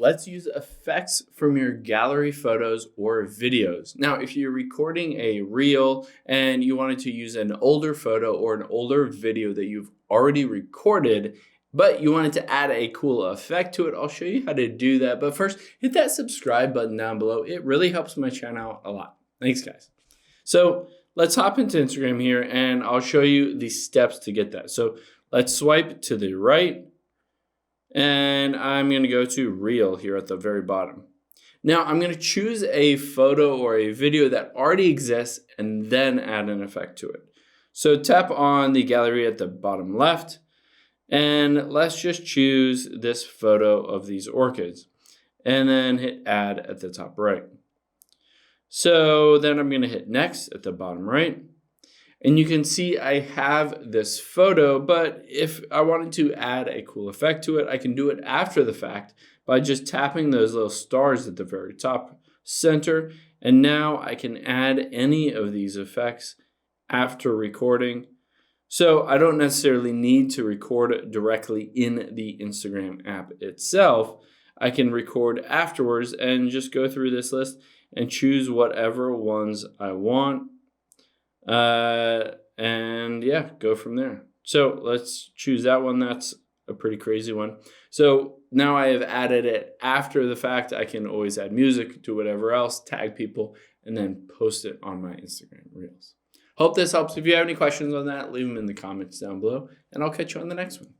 let's use effects from your gallery photos or videos. Now, if you're recording a reel and you wanted to use an older photo or an older video that you've already recorded, but you wanted to add a cool effect to it, I'll show you how to do that. But first, hit that subscribe button down below. It really helps my channel out a lot. Thanks, guys. So let's hop into Instagram here and I'll show you the steps to get that. So let's swipe to the right. And I'm going to go to Reel here at the very bottom. Now I'm going to choose a photo or a video that already exists and then add an effect to it. So tap on the gallery at the bottom left and let's just choose this photo of these orchids and then hit add at the top right. So then I'm going to hit next at the bottom right. And you can see I have this photo, but if I wanted to add a cool effect to it, I can do it after the fact by just tapping those little stars at the very top center. And now I can add any of these effects after recording. So I don't necessarily need to record directly in the Instagram app itself. I can record afterwards and just go through this list and choose whatever ones I want. And yeah, go from there. So let's choose that one. That's a pretty crazy one. So now I have added it after the fact. I can always add music to whatever else, tag people, and then post it on my Instagram Reels. Hope this helps. If you have any questions on that, leave them in the comments down below, and I'll catch you on the next one.